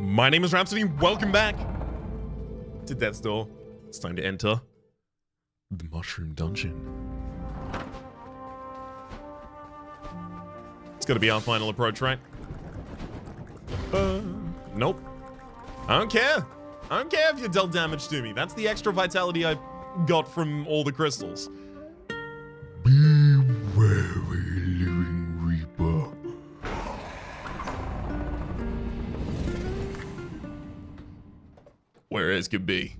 My name is Rhapsody. Welcome back to Death's Door. It's time to enter the Mushroom Dungeon. It's gotta be our final approach, right? Nope. I don't care. I don't care if you dealt damage to me. That's the extra vitality I got from all the crystals. Be wary, living reaper. Where as could be.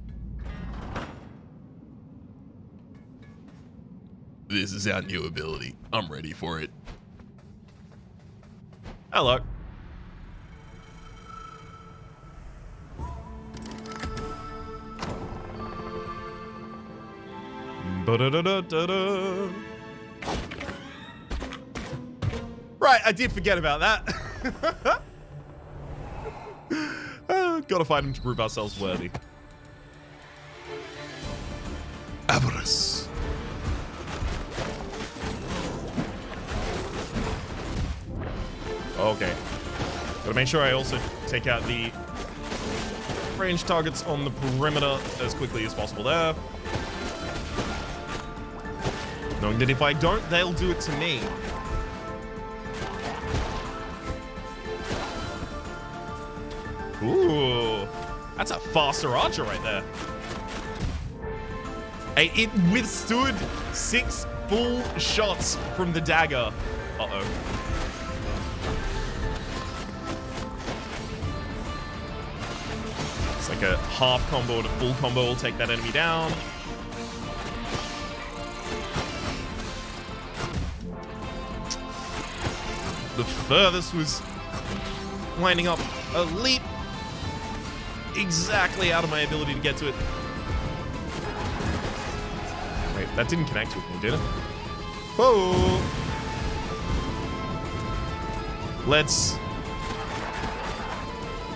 This is our new ability. I'm ready for it. Hello. Ba-da-da-da-da-da. Right, I did forget about that. Gotta find him to prove ourselves worthy. Avarice. Okay. Gotta make sure I also take out the range targets on the perimeter as quickly as possible there. Knowing that if I don't, they'll do it to me. Ooh, that's a faster archer right there. Hey, it withstood 6 full shots from the dagger. Uh-oh. It's like a half combo to full combo will take that enemy down. The furthest was winding up a leap exactly out of my ability to get to it. Wait, that didn't connect with me, did it? Whoa! Let's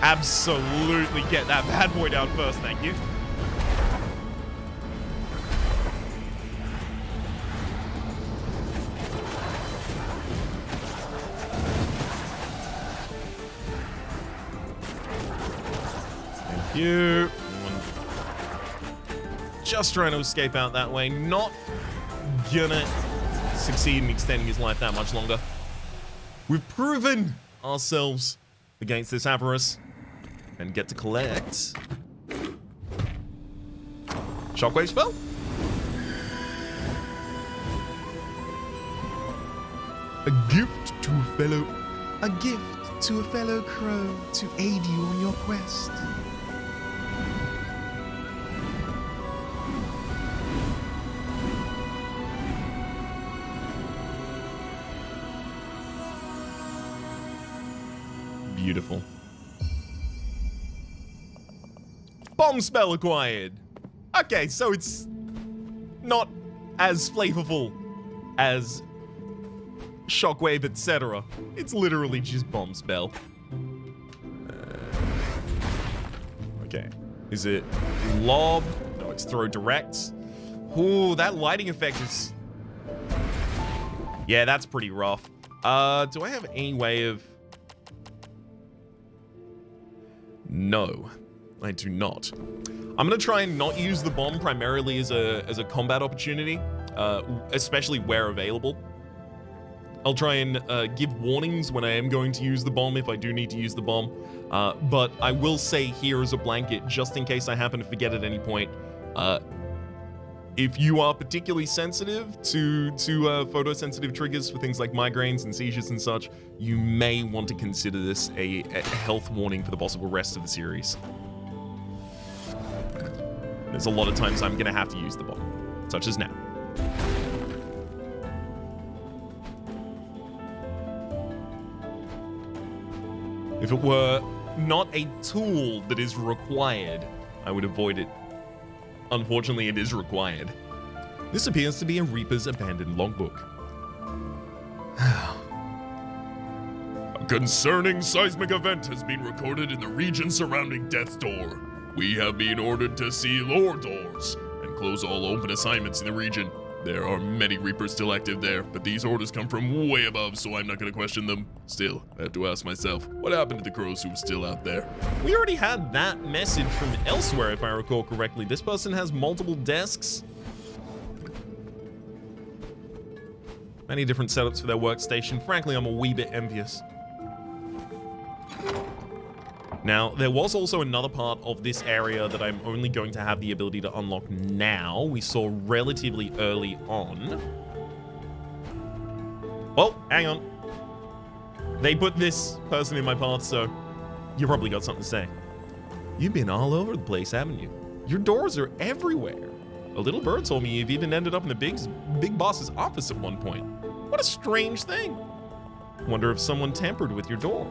absolutely get that bad boy down first, thank you. You. Just trying to escape out that way. Not gonna succeed in extending his life that much longer. We've proven ourselves against this avarice and get to collect. Shockwave spell? A gift to a fellow. A gift to a fellow crow to aid you on your quest. Beautiful. Bomb spell acquired. Okay, so it's not as flavorful as Shockwave, etc. It's literally just bomb spell. Okay. Is it lob? No, it's throw direct. Ooh, that lighting effect is... Yeah, that's pretty rough. Do I have any way of... No, I do not. I'm gonna try and not use the bomb primarily as a combat opportunity, especially where available. I'll try and give warnings when I am going to use the bomb if I do need to use the bomb. But I will say here as a blanket, just in case I happen to forget at any point, if you are particularly sensitive to photosensitive triggers for things like migraines and seizures and such, you may want to consider this a health warning for the possible rest of the series. There's a lot of times I'm gonna have to use the bomb, such as now. If it were not a tool that is required, I would avoid it. Unfortunately, it is required. This appears to be a Reaper's abandoned logbook. A concerning seismic event has been recorded in the region surrounding Death's Door. We have been ordered to seal all doors and close all open assignments in the region. There are many Reapers still active there, but these orders come from way above, so I'm not gonna question them. Still, I have to ask myself, what happened to the crows who were still out there? We already had that message from elsewhere, if I recall correctly. This person has multiple desks. Many different setups for their workstation. Frankly, I'm a wee bit envious. Now, there was also another part of this area that I'm only going to have the ability to unlock now. We saw relatively early on. Oh, hang on. They put this person in my path, so you probably got something to say. You've been all over the place, haven't you? Your doors are everywhere. A little bird told me you've even ended up in the big boss's office at one point. What a strange thing. Wonder if someone tampered with your door.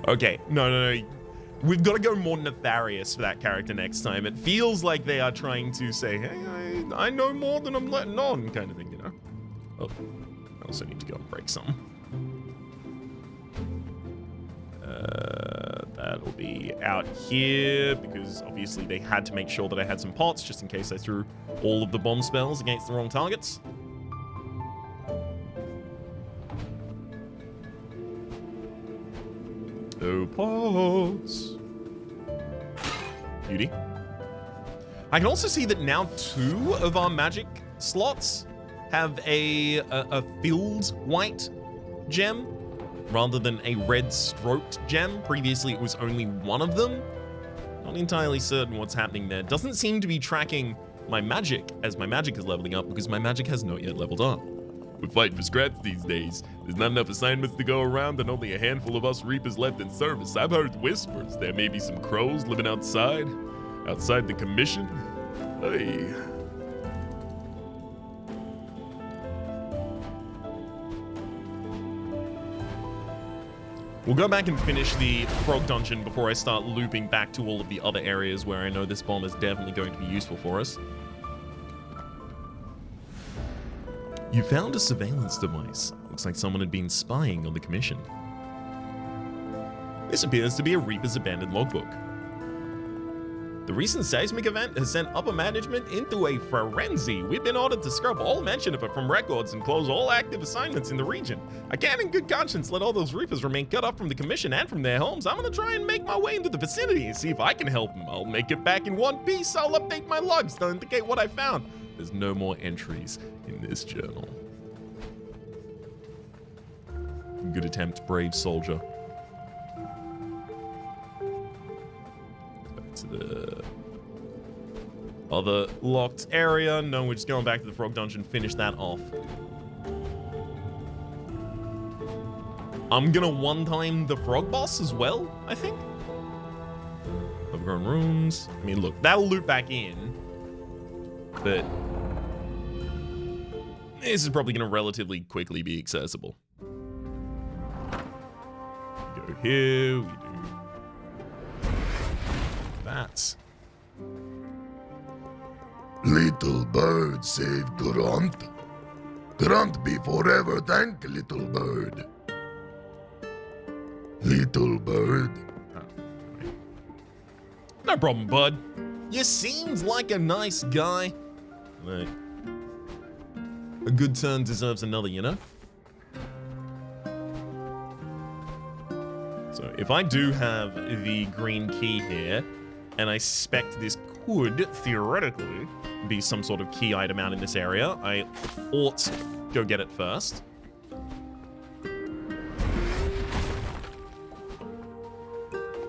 Okay, no. We've got to go more nefarious for that character next time. It feels like they are trying to say, hey, I know more than I'm letting on, kind of thing, you know? Oh, I also need to go and break something. That'll be out here, because obviously they had to make sure that I had some pots, just in case I threw all of the bomb spells against the wrong targets. No pots. Beauty. I can also see that now 2 of our magic slots have a filled white gem rather than a red stroked gem. Previously, it was only one of them. Not entirely certain what's happening there. Doesn't seem to be tracking my magic as my magic is leveling up, because my magic has not yet leveled up. We're fighting for scraps these days. There's not enough assignments to go around and only a handful of us Reapers left in service. I've heard whispers there may be some crows living outside the commission. Hey. We'll go back and finish the frog dungeon before I start looping back to all of the other areas where I know this bomb is definitely going to be useful for us. You found a surveillance device. Looks like someone had been spying on the commission. This appears to be a Reaper's abandoned logbook. The recent seismic event has sent upper management into a frenzy. We've been ordered to scrub all mention of it from records and close all active assignments in the region. I can't in good conscience let all those Reapers remain cut off from the commission and from their homes. I'm gonna try and make my way into the vicinity and see if I can help them. I'll make it back in one piece. I'll update my logs to indicate what I found. There's no more entries in this journal. Good attempt, brave soldier. Back to the other locked area. No, we're just going back to the frog dungeon, finish that off. I'm gonna one-time the frog boss as well, I think. Overgrown runes. I mean, look, that'll loop back in. But this is probably going to relatively quickly be accessible. Go here, we do that. Little bird save Grunt. Grunt be forever thank little bird. Little bird. No problem, bud. You seemed like a nice guy. Like, a good turn deserves another, you know? So if I do have the green key here, and I suspect this could theoretically be some sort of key item out in this area, I ought to go get it first.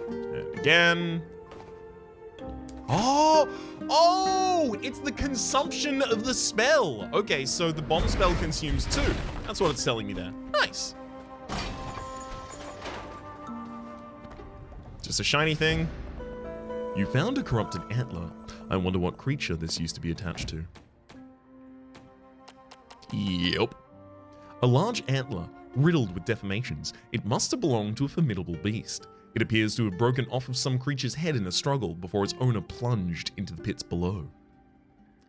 And again. Oh, it's the consumption of the spell. Okay, so the bomb spell consumes 2. That's what it's telling me there. Nice. Just a shiny thing. You found a corrupted antler. I wonder what creature this used to be attached to. Yep. A large antler, riddled with deformations. It must have belonged to a formidable beast. It appears to have broken off of some creature's head in a struggle before its owner plunged into the pits below.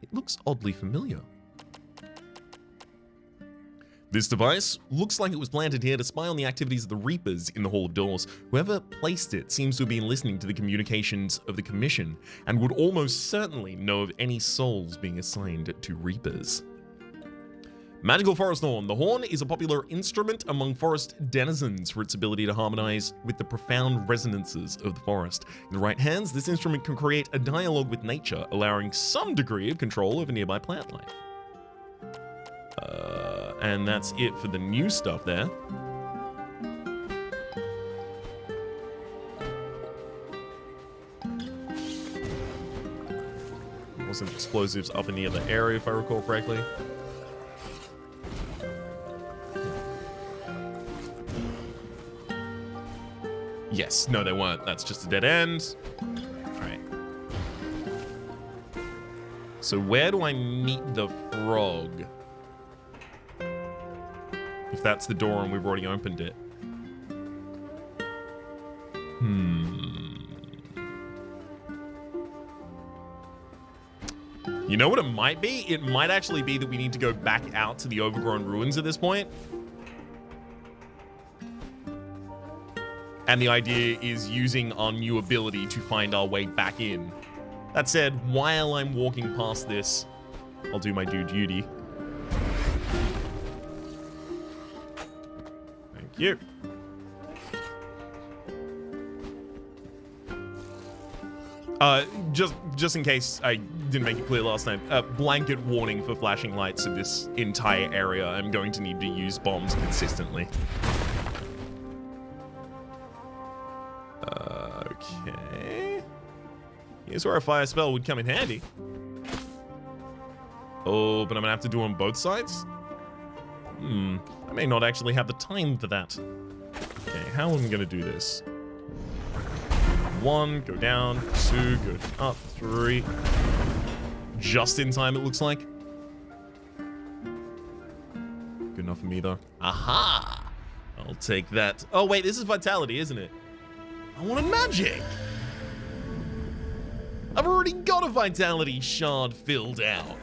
It looks oddly familiar. This device looks like it was planted here to spy on the activities of the Reapers in the Hall of Doors. Whoever placed it seems to have been listening to the communications of the Commission and would almost certainly know of any souls being assigned to Reapers. Magical Forest Horn. The horn is a popular instrument among forest denizens for its ability to harmonize with the profound resonances of the forest. In the right hands, this instrument can create a dialogue with nature, allowing some degree of control over nearby plant life. And that's it for the new stuff there. Wasn't explosives up in the other area, if I recall correctly. Yes, no, they weren't. That's just a dead end. All right. So where do I meet the frog? If that's the door and we've already opened it. You know what it might be? It might actually be that we need to go back out to the overgrown ruins at this point. And the idea is using our new ability to find our way back in. That said, while I'm walking past this, I'll do my due duty. Thank you. Just in case I didn't make it clear last time, blanket warning for flashing lights in this entire area. I'm going to need to use bombs consistently. Okay. Here's where a fire spell would come in handy. Oh, but I'm gonna have to do on both sides? I may not actually have the time for that. Okay, how am I gonna do this? 1, go down, 2, go up, 3. Just in time, it looks like. Good enough for me, though. Aha! I'll take that. Oh, wait, this is Vitality, isn't it? I want a magic! I've already got a Vitality shard filled out.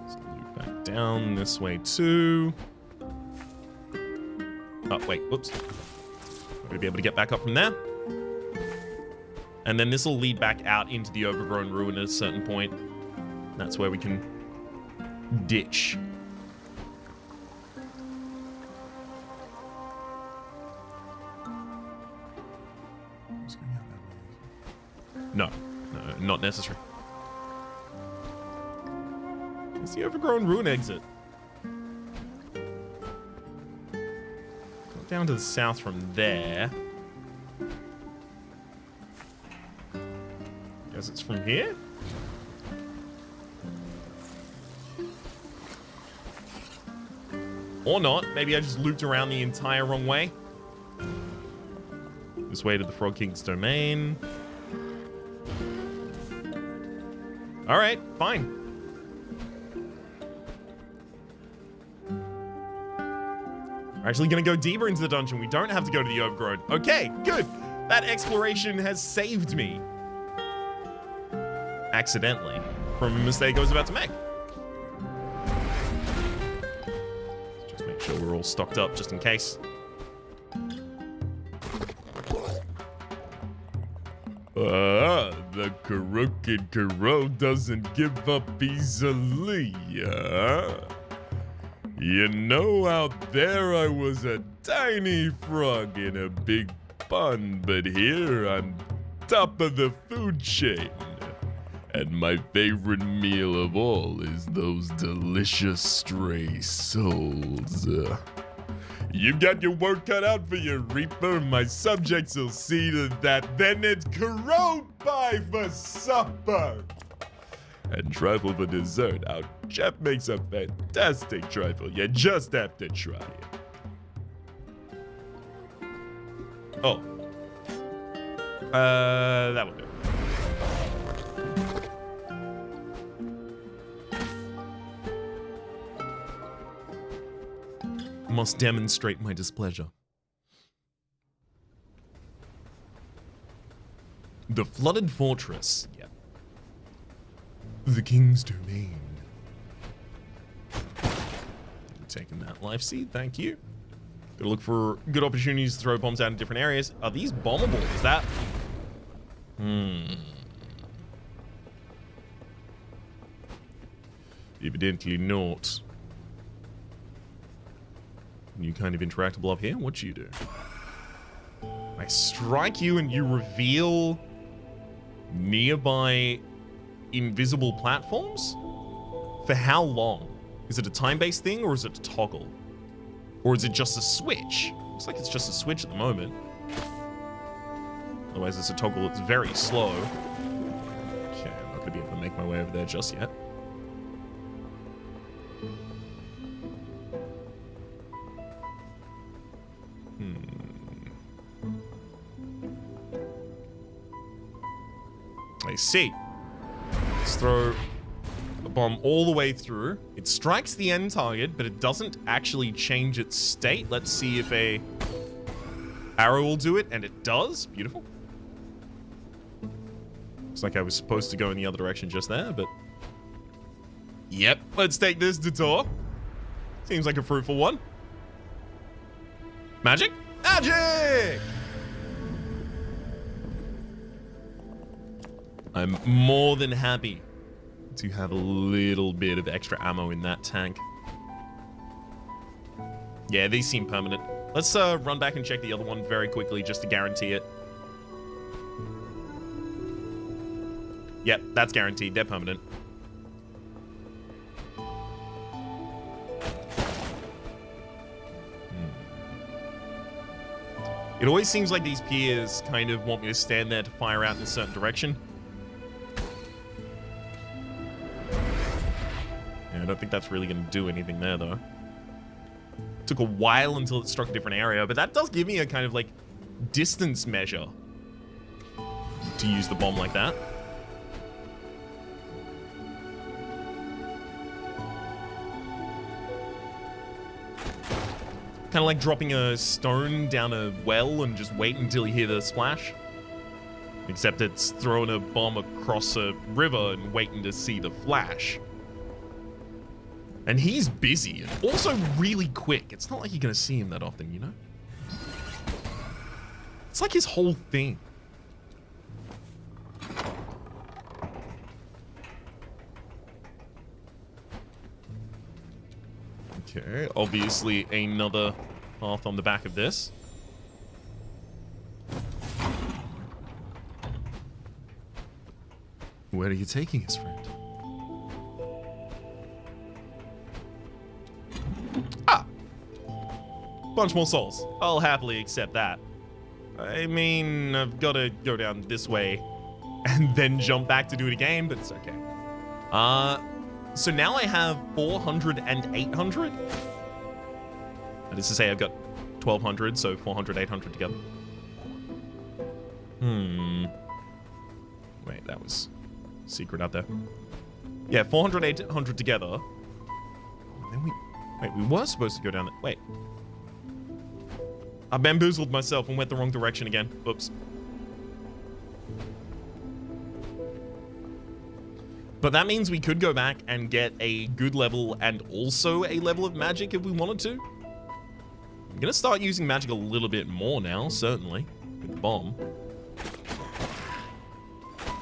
Let's loop back down this way too. Oh, wait, whoops. I'm gonna be able to get back up from there. And then this will lead back out into the overgrown ruin at a certain point. That's where we can ditch. No, not necessary. It's the overgrown ruin exit. Go down to the south from there. Guess it's from here? Or not. Maybe I just looped around the entire wrong way. This way to the Frog King's domain. Alright, fine. We're actually gonna go deeper into the dungeon. We don't have to go to the overgrown. Okay, good. That exploration has saved me. Accidentally. From a mistake I was about to make. Just make sure we're all stocked up just in case. The crooked crow doesn't give up easily. You know, out there I was a tiny frog in a big pond, but here I'm top of the food chain. And my favorite meal of all is those delicious stray souls. You've got your work cut out for you, Reaper. My subjects will see to that. Then it's crow pie for supper. And trifle for dessert. Our chef makes a fantastic trifle. You just have to try it. Oh. That will do. Must demonstrate my displeasure. The flooded fortress. Yep. The king's domain. Taking that life seed, thank you. Gotta look for good opportunities to throw bombs out in different areas. Are these bombable? Is that... Evidently not. New kind of interactable up here. What you do? I strike you and you reveal nearby invisible platforms? For how long? Is it a time-based thing or is it a toggle? Or is it just a switch? Looks like it's just a switch at the moment. Otherwise it's a toggle. It's very slow. Okay, I'm not going to be able to make my way over there just yet. I see. Let's throw a bomb all the way through. It strikes the end target, but it doesn't actually change its state. Let's see if a arrow will do it, and it does. Beautiful. Looks like I was supposed to go in the other direction just there, but... Yep, let's take this detour. Seems like a fruitful one. Magic? Magic! I'm more than happy to have a little bit of extra ammo in that tank. Yeah, these seem permanent. Let's run back and check the other one very quickly just to guarantee it. Yep, that's guaranteed. They're permanent. It always seems like these piers kind of want me to stand there to fire out in a certain direction. I don't think that's really going to do anything there, though. Took a while until it struck a different area, but that does give me a kind of, like, distance measure to use the bomb like that. Kind of like dropping a stone down a well and just wait until you hear the splash. Except it's throwing a bomb across a river and waiting to see the flash. And he's busy and also really quick. It's not like you're going to see him that often, you know? It's like his whole thing. Okay, obviously another path on the back of this. Where are you taking us, friend? Bunch more souls. I'll happily accept that. I mean, I've got to go down this way and then jump back to do it again, but it's okay. So now I have 400 and 800. That is to say I've got 1200, so 400, 800 together. Wait, that was secret out there. Yeah, 400, 800 together. Oh, then we were supposed to go down there. Wait. I bamboozled myself and went the wrong direction again. Oops. But that means we could go back and get a good level and also a level of magic if we wanted to. I'm gonna start using magic a little bit more now, certainly. With the bomb.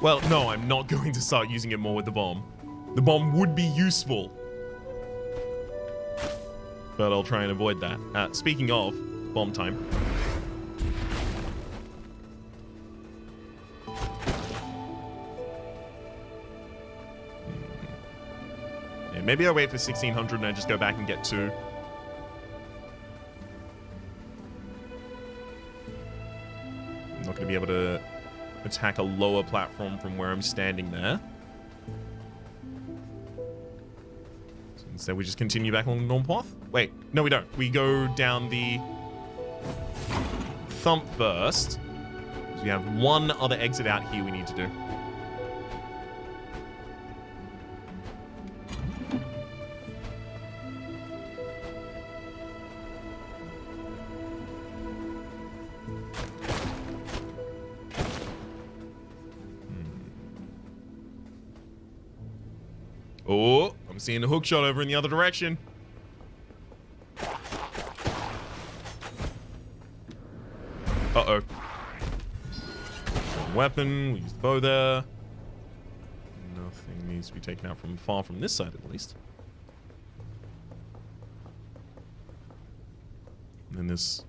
Well, no, I'm not going to start using it more with the bomb. The bomb would be useful. But I'll try and avoid that. Speaking of, bomb time. Yeah, maybe I wait for 1600 and I just go back and get 2. I'm not going to be able to attack a lower platform from where I'm standing there. So instead we just continue back on the normal path? Wait, no we don't. We go down the thump first. So we have one other exit out here we need to do. Oh, I'm seeing a hook shot over in the other direction. Uh-oh. Weapon, we use the bow there. Nothing needs to be taken out from far from this side, at least. And then this...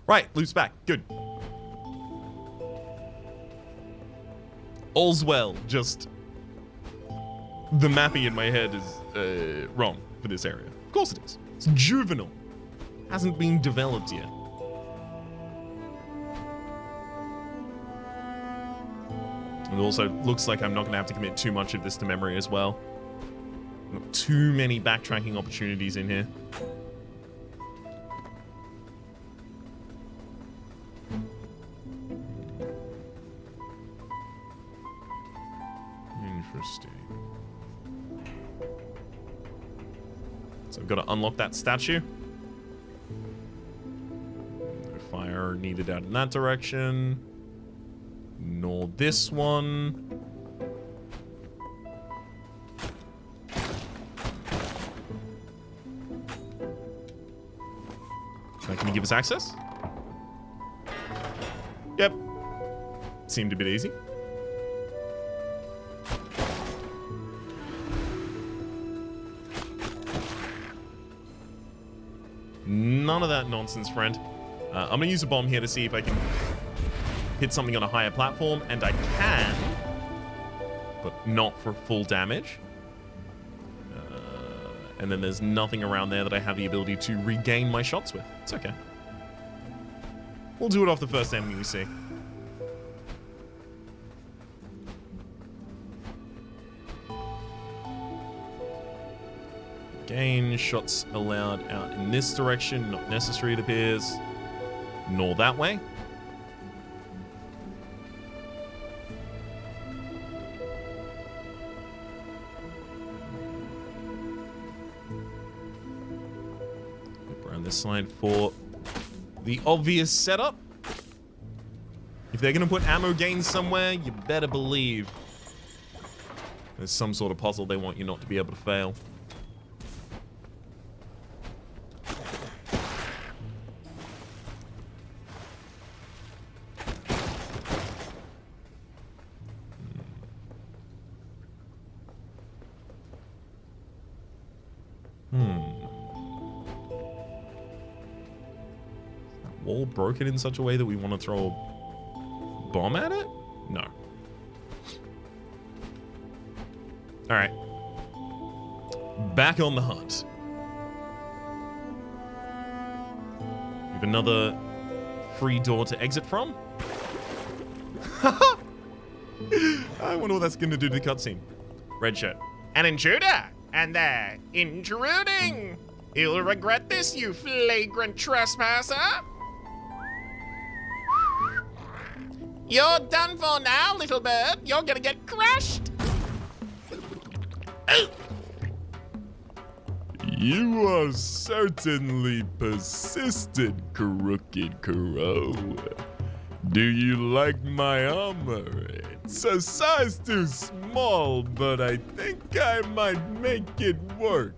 Right, loot's back. Good. All's well, just... The mapping in my head is wrong for this area. Of course it is. It's juvenile. Hasn't been developed yet. And also, looks like I'm not going to have to commit too much of this to memory as well. Not too many backtracking opportunities in here. Interesting. So I've got to unlock that statue. No fire needed out in that direction. Nor this one. Can you give us access? Yep. Seemed a bit easy. None of that nonsense, friend. I'm gonna use a bomb here to see if I can hit something on a higher platform, and I can, but not for full damage. And then there's nothing around there that I have the ability to regain my shots with. It's okay. We'll do it off the first enemy we see. Again, shots allowed out in this direction. Not necessary, it appears. Nor that way. Around this side for the obvious setup. If they're going to put ammo gains somewhere, you better believe there's some sort of puzzle they want you not to be able to fail. Wall broken in such a way that we want to throw a bomb at it? No. Alright. Back on the hunt. We have another free door to exit from. I wonder what that's going to do to the cutscene. Red shirt. An intruder, and they're intruding. You'll regret this, you flagrant trespasser. You're done for now, little bird. You're gonna get crushed. You are certainly persistent, Crooked Crow. Do you like my armor? It's a size too small, but I think I might make it work.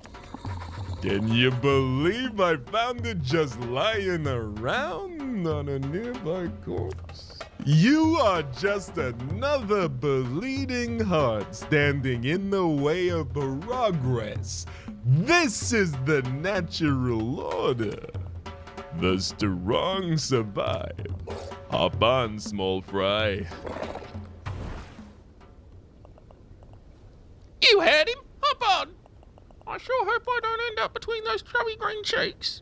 Can you believe I found it just lying around on a nearby corpse? You are just another bleeding heart standing in the way of progress. This is the natural order. The strong survive. Hop on, small fry. You heard him. Hop on. I sure hope I don't end up between those chubby green cheeks.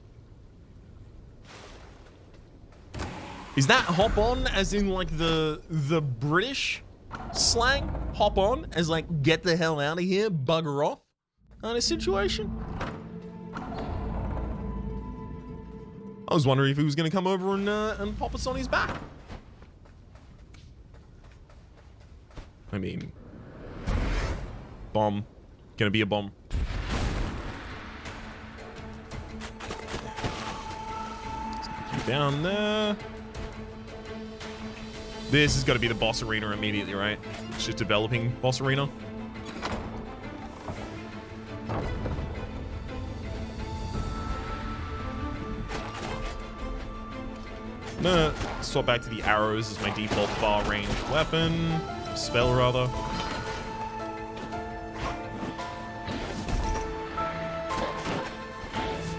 Is that hop on as in like the British slang? Hop on as like get the hell out of here, bugger off kind of situation? I was wondering if he was going to come over and pop us on his back. I mean, bomb. Gonna be a bomb. Down there. This has got to be the boss arena immediately, right? It's just developing boss arena. gonna swap back to the arrows as my default far range weapon. Spell, rather.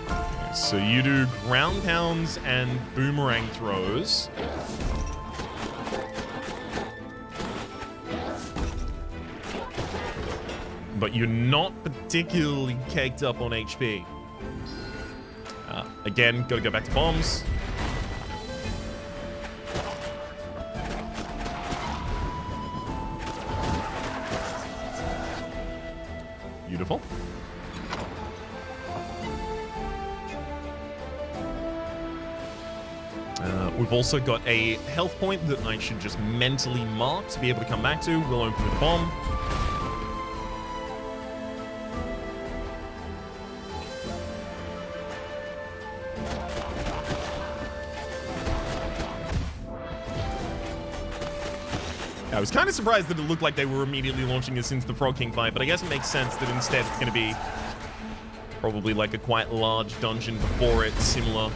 Okay, so you do ground pounds and boomerang throws. But you're not particularly caked up on HP. Again, gotta go back to bombs. Beautiful. We've also got a health point that I should just mentally mark to be able to come back to. We'll open with a bomb. I was kind of surprised that it looked like they were immediately launching us into the Frog King fight, but I guess it makes sense that instead it's going to be probably like a quite large dungeon before it, similar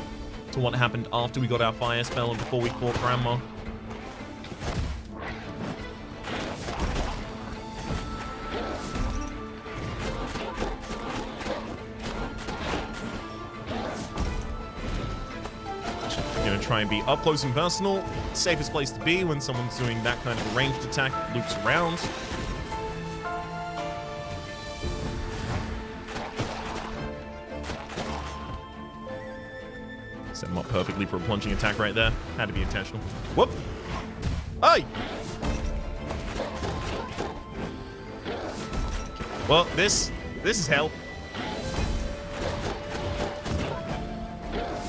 to what happened after we got our fire spell and before we fought Grandma. Try and be up close and personal. Safest place to be when someone's doing that kind of a ranged attack that loops around. Set him up perfectly for a plunging attack right there. Had to be intentional. Whoop! Hey! Well, this is hell.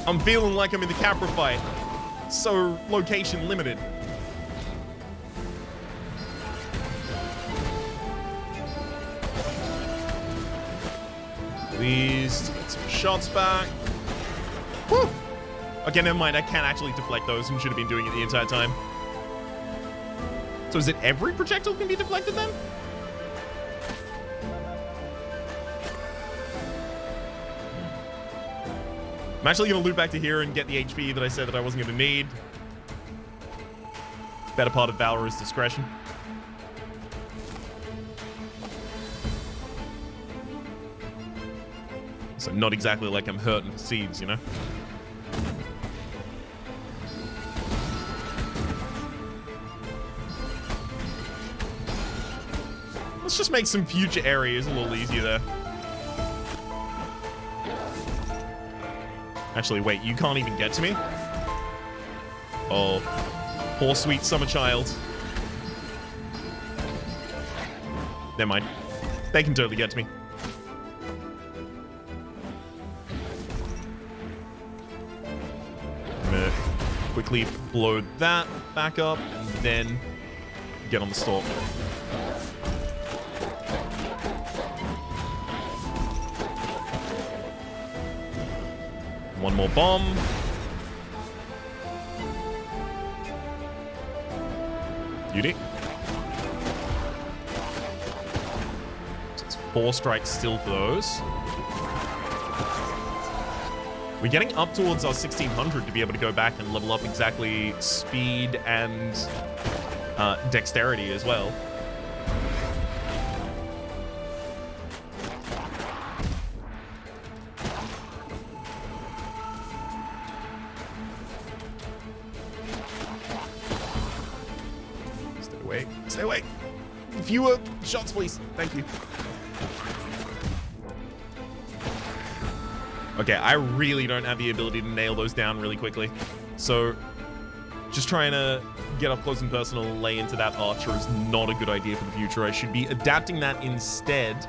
I'm feeling like I'm in the Capra fight. So location limited. Please get some shots back. Woo! Okay, never mind. I can't actually deflect those and should have been doing it the entire time. So is it every projectile can be deflected then? I'm actually going to loop back to here and get the HP that I said that I wasn't going to need. Better part of Valor is discretion. So not exactly like I'm hurting for seeds, you know? Let's just make some future areas a little easier there. Actually, wait, you can't even get to me? Oh, poor sweet summer child. Never mind. They can totally get to me. I'm gonna quickly blow that back up and then get on the stalk. One more bomb. Beauty. So it's 4 strikes still for those. We're getting up towards our 1600 to be able to go back and level up exactly speed and dexterity as well. Stay away. Fewer shots, please. Thank you. Okay, I really don't have the ability to nail those down really quickly. So, just trying to get up close and personal and lay into that archer is not a good idea for the future. I should be adapting that instead.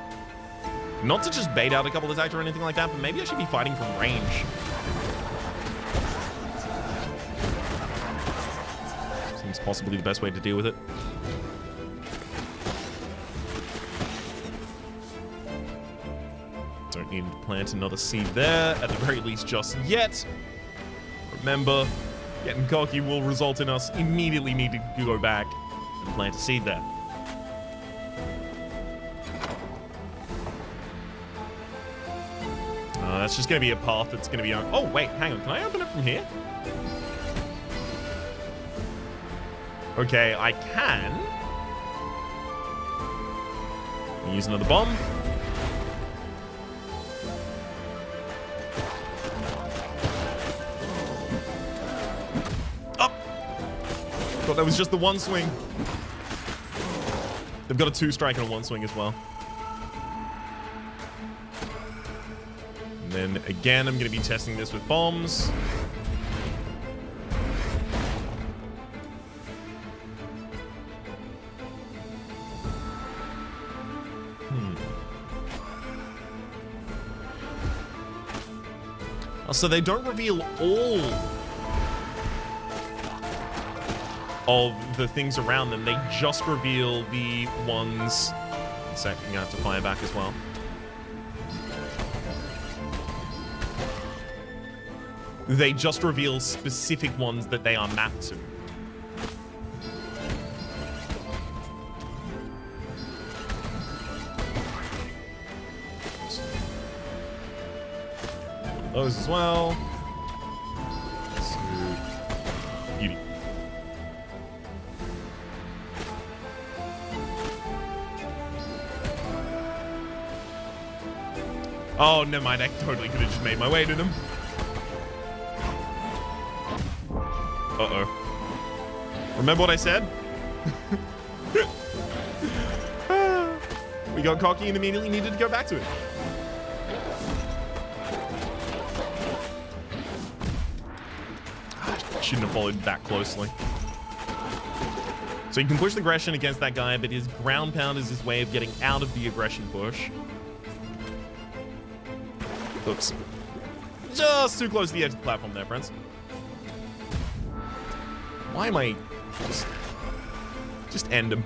Not to just bait out a couple attacks or anything like that, but maybe I should be fighting from range. Seems possibly the best way to deal with it. Don't need to plant another seed there, at the very least just yet. Remember, getting cocky will result in us immediately needing to go back and plant a seed there. That's just going to be a path that's going to be... Oh, wait, hang on. Can I open it from here? Okay, I can use another bomb. Up. Thought that was just the one swing. They've got a 2-strike and a 1-swing as well. And then again, I'm going to be testing this with bombs. So they don't reveal all of the things around them. They just reveal the ones... One sec, I'm going to have to fire back as well. They just reveal specific ones that they are mapped to. Those as well. So, beauty. Oh, never mind. I totally could have just made my way to them. Uh-oh. Remember what I said? We got cocky and immediately needed to go back to it. Shouldn't have followed that closely. So you can push the aggression against that guy, but his ground pound is his way of getting out of the aggression push. Oops. Just too close to the edge of the platform there, friends. Why am I... Just end him.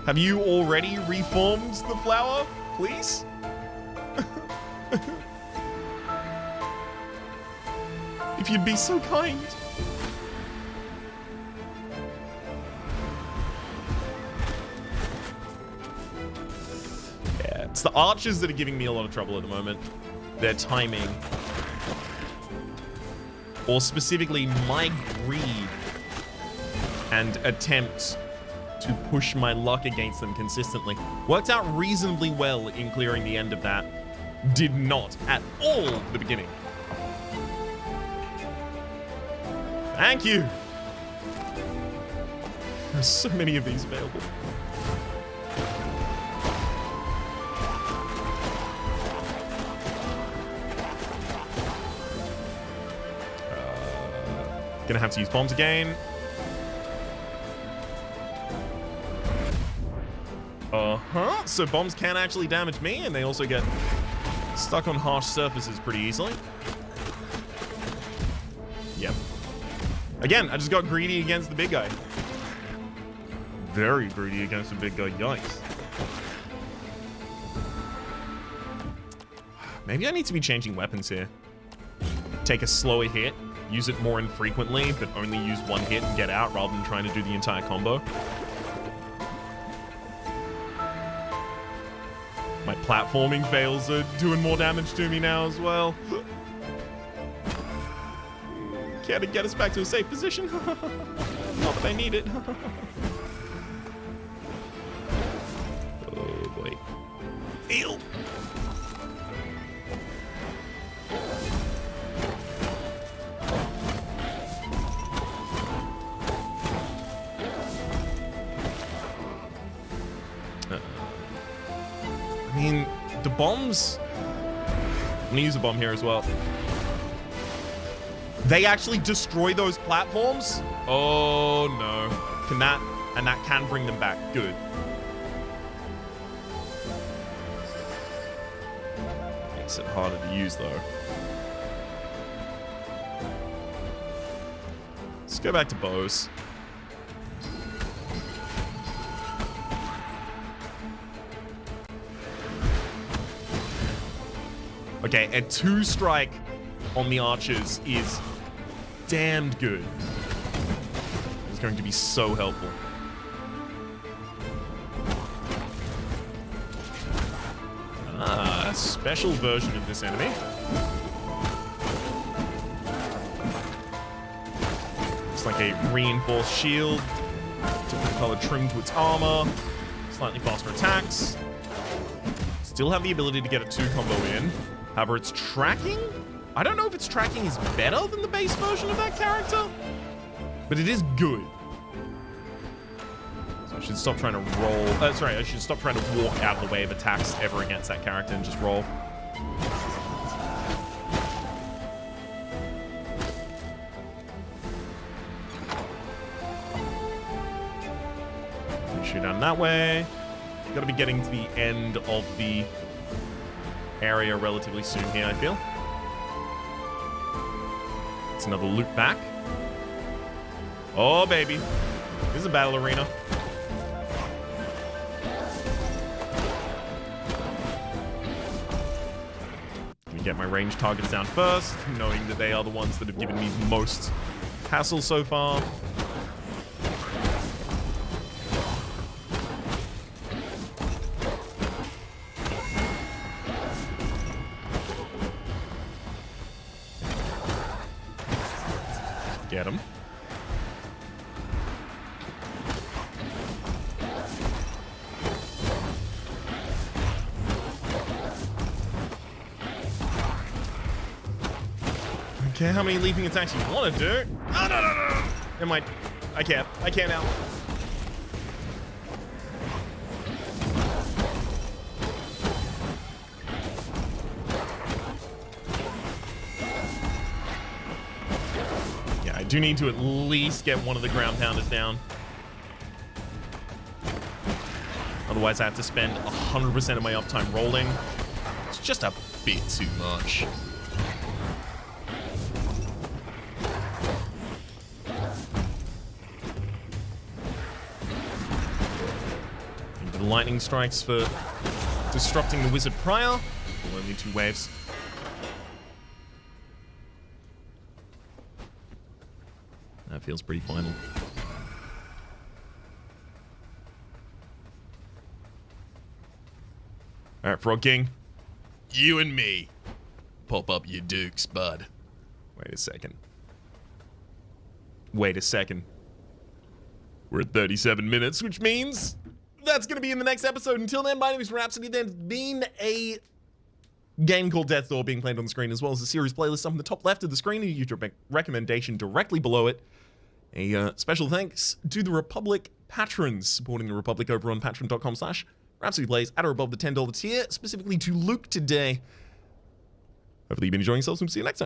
Have you already reformed the flower, please? If you'd be so kind. Yeah, it's the archers that are giving me a lot of trouble at the moment. Their timing. Or specifically, my greed and attempt to push my luck against them consistently. Worked out reasonably well in clearing the end of that. Did not at all at the beginning. Thank you! There's so many of these available. Gonna have to use bombs again. Uh-huh. So bombs can actually damage me, and they also get stuck on harsh surfaces pretty easily. Yep. Again, I just got greedy against the big guy. Very greedy against the big guy. Yikes. Maybe I need to be changing weapons here. Take a slower hit, use it more infrequently, but only use one hit and get out rather than trying to do the entire combo. My platforming fails are doing more damage to me now as well. Care to get us back to a safe position? Not that I need it. Oh boy. Ew. I mean, the bombs... I'm gonna use a bomb here as well. They actually destroy those platforms? Oh no. Can that... And that can bring them back. Good. Makes it harder to use though. Let's go back to bows. Okay, a 2-strike on the archers is damned good. It's going to be so helpful. Ah, a special version of this enemy. like a reinforced shield, different color trim to its armor, slightly faster attacks. Still have the ability to get a 2 combo in. However, its tracking, I don't know if its tracking is better than the base version of that character, but it is good. So I should stop trying to roll. I should stop trying to walk out of the way of attacks ever against that character and just roll. Shoot down that way. Gotta be getting to the end of the area relatively soon here, I feel. It's another loop back. Oh, baby. This is a battle arena. Gonna get my range targets down first, knowing that they are the ones that have given me most hassle so far. Get him. Okay, how many leaping attacks you want to do? Oh, no. Never mind. I can't now. I do need to at least get one of the ground pounders down. Otherwise, I have to spend 100% of my uptime rolling. It's just a bit too much. The lightning strikes for disrupting the wizard prior. Only 2 waves. That feels pretty final. All right, Frog King. You and me. Pop up your dukes, bud. Wait a second. Wait a second. We're at 37 minutes, Which means that's going to be in the next episode. Until then, my name is Rhapsody. There's been a game called Death's Door being played on the screen, as well as a series playlist up in the top left of the screen, and a YouTube recommendation directly below it. A special thanks to the Republic patrons supporting the Republic over on patreon.com/Rhapsody Plays at or above the $10 tier, specifically to Luke today. Hopefully you've been enjoying yourselves, and we'll see you next time.